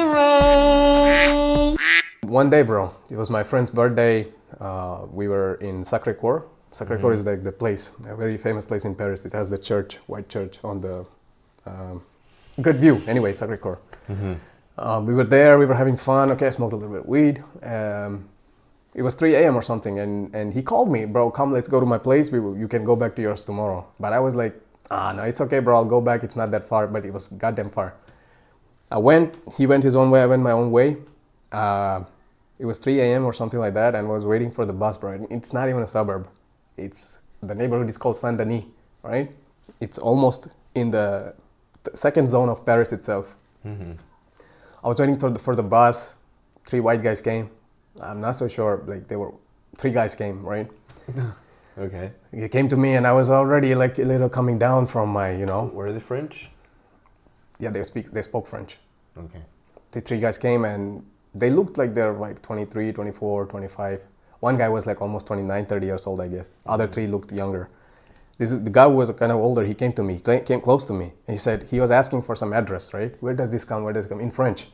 hero. One day, bro, it was my friend's birthday. We were in Sacré-Cœur. Sacré-Cœur is like the place, a very famous place in Paris. It has the church, white church on the good view. Anyway, Sacré-Cœur. We were there, we were having fun. Okay, I smoked a little bit of weed. It was 3 a.m. or something, and he called me, bro, come, let's go to my place. You can go back to yours tomorrow. But I was like, no, it's okay, bro, I'll go back. It's not that far, but it was goddamn far. I went, he went his own way, I went my own way. It was 3 a.m. or something like that, and was waiting for the bus, bro. It's not even a suburb. The neighborhood is called Saint-Denis, right? It's almost in the second zone of Paris itself. I was waiting for the bus. 3 white guys came. I'm not so sure, like 3 guys came, right? Okay. They came to me and I was already like a little coming down from my, Were they French? Yeah, they spoke French. Okay. The 3 guys came and they looked like they're like 23, 24, 25. One guy was like almost 29, 30 years old, I guess. Other 3 looked younger. The guy who was kind of older, he came to me, came close to me. And he said, he was asking for some address, right? Where does this come? In French.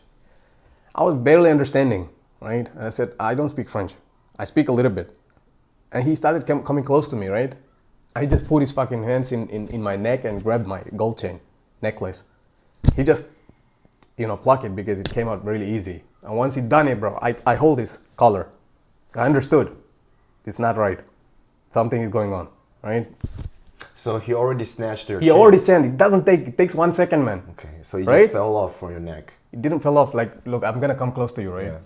I was barely understanding, right? And I said, I don't speak French. I speak a little bit. And he started coming close to me, right? I just put his fucking hands in my neck and grabbed my gold chain necklace. He just, plucked it because it came out really easy. And once he done it, bro, I hold his collar. I understood. It's not right. Something is going on, right? So he already snatched your chain. He already snatched. It takes 1 second, man. Okay, so he right? just fell off from your neck. It didn't fall off. Like, look, I'm gonna come close to you, right? Yeah.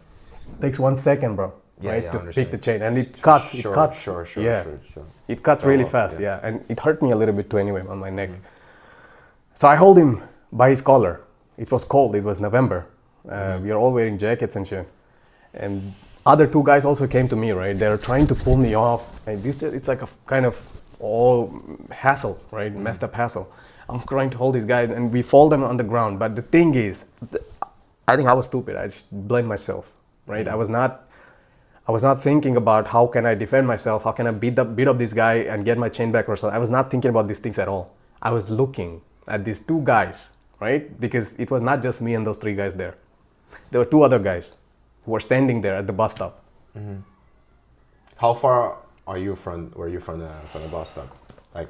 It takes 1 second, bro, right? To pick the chain. And it cuts. Sure. Yeah. So it cuts really fast, yeah. And it hurt me a little bit too anyway on my neck. So I hold him by his collar. It was cold, it was November. We are all wearing jackets and shit. And other 2 guys also came to me, right? They're trying to pull me off. And it's like a kind of all hassle, right? Messed up hassle. I'm trying to hold this guy and we fall down on the ground. But the thing is, I think I was stupid. I just blamed myself, right? I was not thinking about how can I defend myself, how can I beat up this guy and get my chain back or something. I was not thinking about these things at all. I was looking at these 2 guys, right? Because it was not just me and those 3 guys there. There were 2 other guys who were standing there at the bus stop. how far are you from the bus stop? Like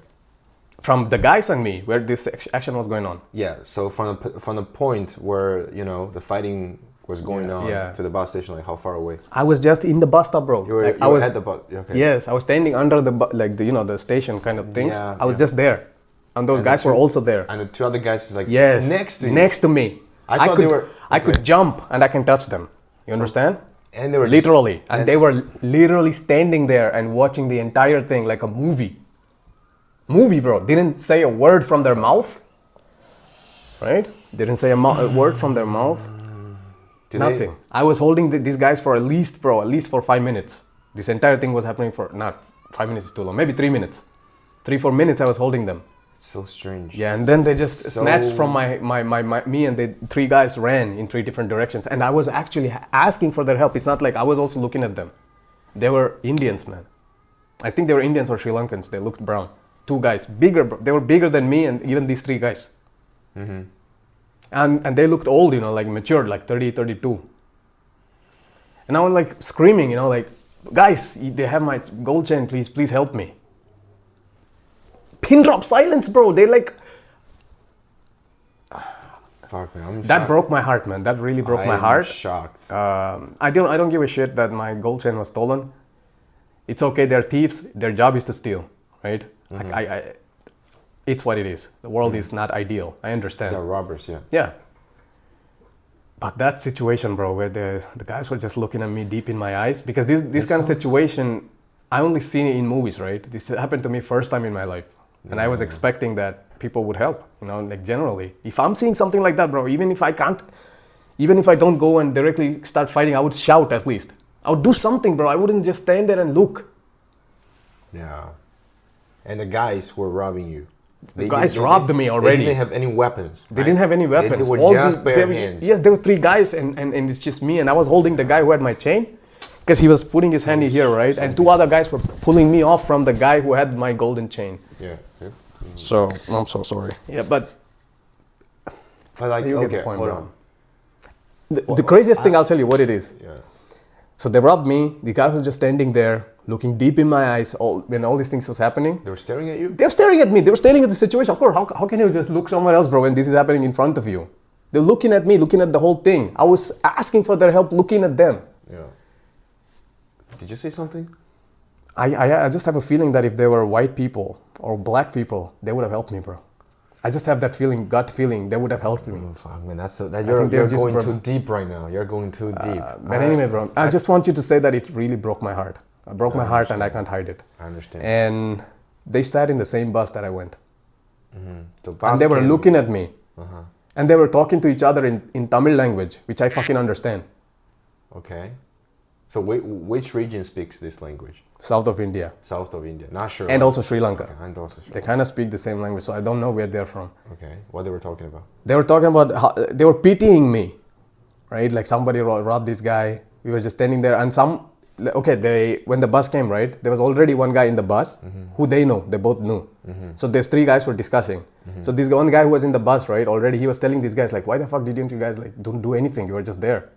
from the guys and me, where this action was going on. Yeah, so from the point where the fighting was going on to the bus station, like how far away? I was just in the bus stop, bro. You were at the bus. Okay. Yes, I was standing under the station kind of things. Yeah, I was just there, and those guys were also there. And the 2 other guys is like next to you. Next to me. I could jump and I can touch them. You understand? And they were literally, and they were literally standing there and watching the entire thing like a movie. Movie, bro. Didn't say a word from their mouth. Right? Didn't say a word from their mouth. Nothing. I was holding these guys for at least for 5 minutes. This entire thing was happening for, not 5 minutes is too long, maybe 3 minutes. 3-4 minutes I was holding them. It's so strange. Yeah, and then they just snatched from me, and the 3 guys ran in 3 different directions. And I was actually asking for their help. It's not like I was also looking at them. They were Indians, man. I think they were Indians or Sri Lankans. They looked brown. 2 guys, bigger. They were bigger than me and even these 3 guys. Mm-hmm. And they looked old, like matured, like 30, 32. And I was like screaming, like, guys, they have my gold chain, please help me. Pin drop silence, bro. They like... Fuck, man, I'm that shocked. Broke my heart, man. That really broke my heart. I'm shocked. I don't give a shit that my gold chain was stolen. It's okay, they're thieves. Their job is to steal, right? Mm-hmm. It's what it is. The world is not ideal. I understand. They're robbers, yeah. Yeah. But that situation, bro, where the guys were just looking at me deep in my eyes, because this kind of situation, I only seen it in movies, right? This happened to me first time in my life. And I was expecting that people would help, like generally. If I'm seeing something like that, bro, even if I don't go and directly start fighting, I would shout at least. I would do something, bro. I wouldn't just stand there and look. Yeah. And the guys were robbing you. The guys robbed me already. They didn't have any weapons. They didn't have any weapons. They were just bare hands. Yes, there were 3 guys and it's just me, and I was holding the guy who had my chain because he was putting his hand in here, right? And 2 other guys were pulling me off from the guy who had my golden chain. Yeah. So, I'm so sorry. Yeah, but I like, you okay, get the point, hold bro. on. The craziest thing, I'll tell you what it is. Yeah. So they robbed me. The guy was just standing there, looking deep in my eyes when all these things was happening. They were staring at you? They were staring at me. They were staring at the situation. Of course, how can you just look somewhere else, bro, when this is happening in front of you? They're looking at me, looking at the whole thing. I was asking for their help, looking at them. Yeah. Did you say something? I just have a feeling that if they were white people or black people, they would have helped me, bro. I just have that feeling, gut feeling, they would have helped me. Oh, fuck, man, you're going too deep right now. You're going too deep. But anyway, bro, I just want you to say that it really broke my heart. It broke my heart and I can't hide it. I understand. And they sat in the same bus that I went. Mm-hmm. And they were looking at me. And they were talking to each other in Tamil language, which I fucking understand. Okay. So which region speaks this language? South of India. South of India. Not sure. And also Sri Lanka. Okay. And also Sri Lanka. They kind of speak the same language, so I don't know where they're from. Okay. What they were talking about? They were talking about how they were pitying me, right? Like somebody robbed this guy. We were just standing there, and when the bus came, right, there was already one guy in the bus who they both knew. So there's three guys were discussing. So this one guy who was in the bus, right, already he was telling these guys, like, why the fuck didn't you guys, like, don't do anything? You were just there.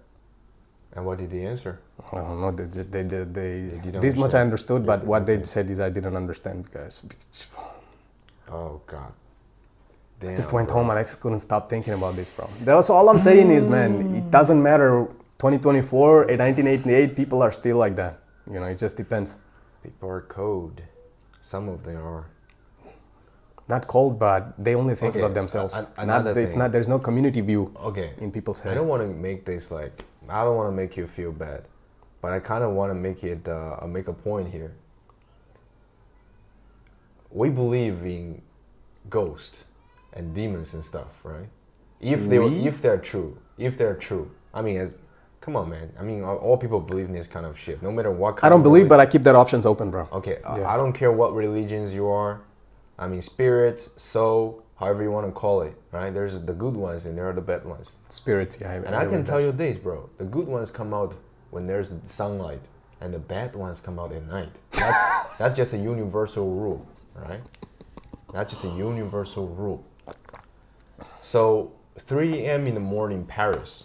And what did he answer? I don't know. This much I understood, but what they said is I didn't understand because. Oh God. Damn, I just went home and I just couldn't stop thinking about this, bro. That's all I'm saying is, man, it doesn't matter. 2024, 1988, people are still like that. You know, it just depends. People are cold. Some of them are. Not cold, but they only think about themselves. There's no community view in people's head. I don't want to make this I don't want to make you feel bad, but I kind of want to make a point here. We believe in ghosts and demons and stuff, right? If they're true. I mean, come on, man. I mean, all people believe in this kind of shit, no matter what kind I don't believe, but I keep their options open, bro. Okay, yeah. I don't care what religions you are. I mean, spirits, soul, however you want to call it, right? There's the good ones and there are the bad ones. Spirits, yeah. And I can tell you this, bro. The good ones come out when there's sunlight, and the bad ones come out at night. That's just a universal rule, right? That's just a universal rule. So 3 a.m. in the morning, Paris,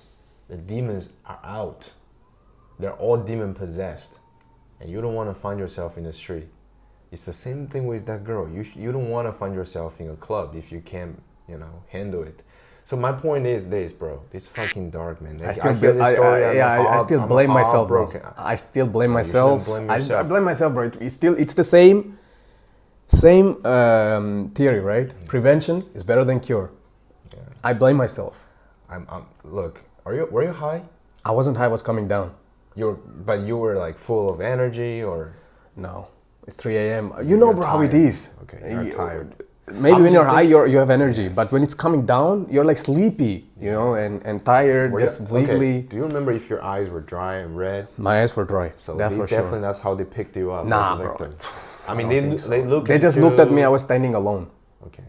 the demons are out. They're all demon possessed, and you don't want to find yourself in the street. It's the same thing with that girl. You don't want to find yourself in a club if you can't, handle it. So my point is this, bro. It's fucking dark, man. I still blame myself, bro. I still blame myself. I blame myself, bro. It's the same theory, right? Prevention is better than cure. Yeah. I blame myself. Look, were you high? I wasn't high. I was coming down. But you were like full of energy, or no? It's 3 a.m. You know, bro, how it is. Okay, you're tired. Maybe when you're high, you have energy, but when it's coming down, you're like sleepy, and tired, just wiggly. Okay. Do you remember if your eyes were dry and red? My eyes were dry. So that's for sure. That's how they picked you up. Nah, bro. I mean, they just looked at me. I was standing alone. Okay.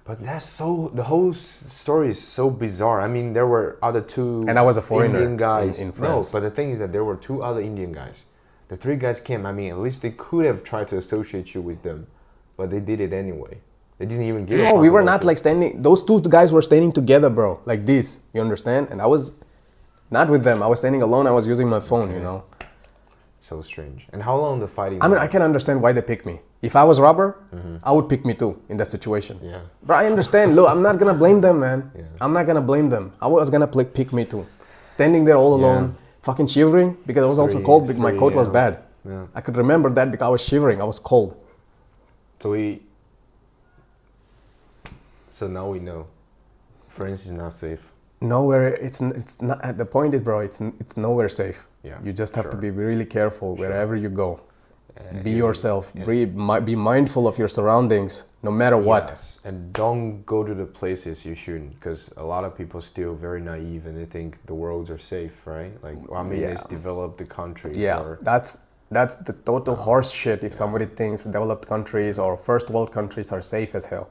But the whole story is so bizarre. I mean, there were other two and I was a foreigner Indian guys in France. No, but the thing is that there were 2 other Indian guys. The 3 guys came. I mean, at least they could have tried to associate you with them, but they did it anyway. They didn't even give. No, we were not like standing. Those 2 guys were standing together, bro, like this. You understand? And I was not with them. I was standing alone. I was using my phone. Okay. So strange. And how long the fighting? I mean, I can understand why they picked me. If I was robber, I would pick me too in that situation. Yeah. But I understand. Look, I'm not gonna blame them, man. Yeah. I'm not gonna blame them. I was gonna pick me too. Standing there all alone, fucking shivering because I was also cold because my coat was bad. Yeah. I could remember that because I was shivering. I was cold. So now we know, France is not safe. Nowhere. It's not. The point is, bro. It's nowhere safe. Yeah. You just have to be really careful wherever you go. Be yourself. Be mindful of your surroundings, no matter what. Yes. And don't go to the places you shouldn't, because a lot of people still very naive and they think the worlds are safe, right? Like, it's developed the country. Yeah, that's the total horse shit. If somebody thinks developed countries or first world countries are safe as hell.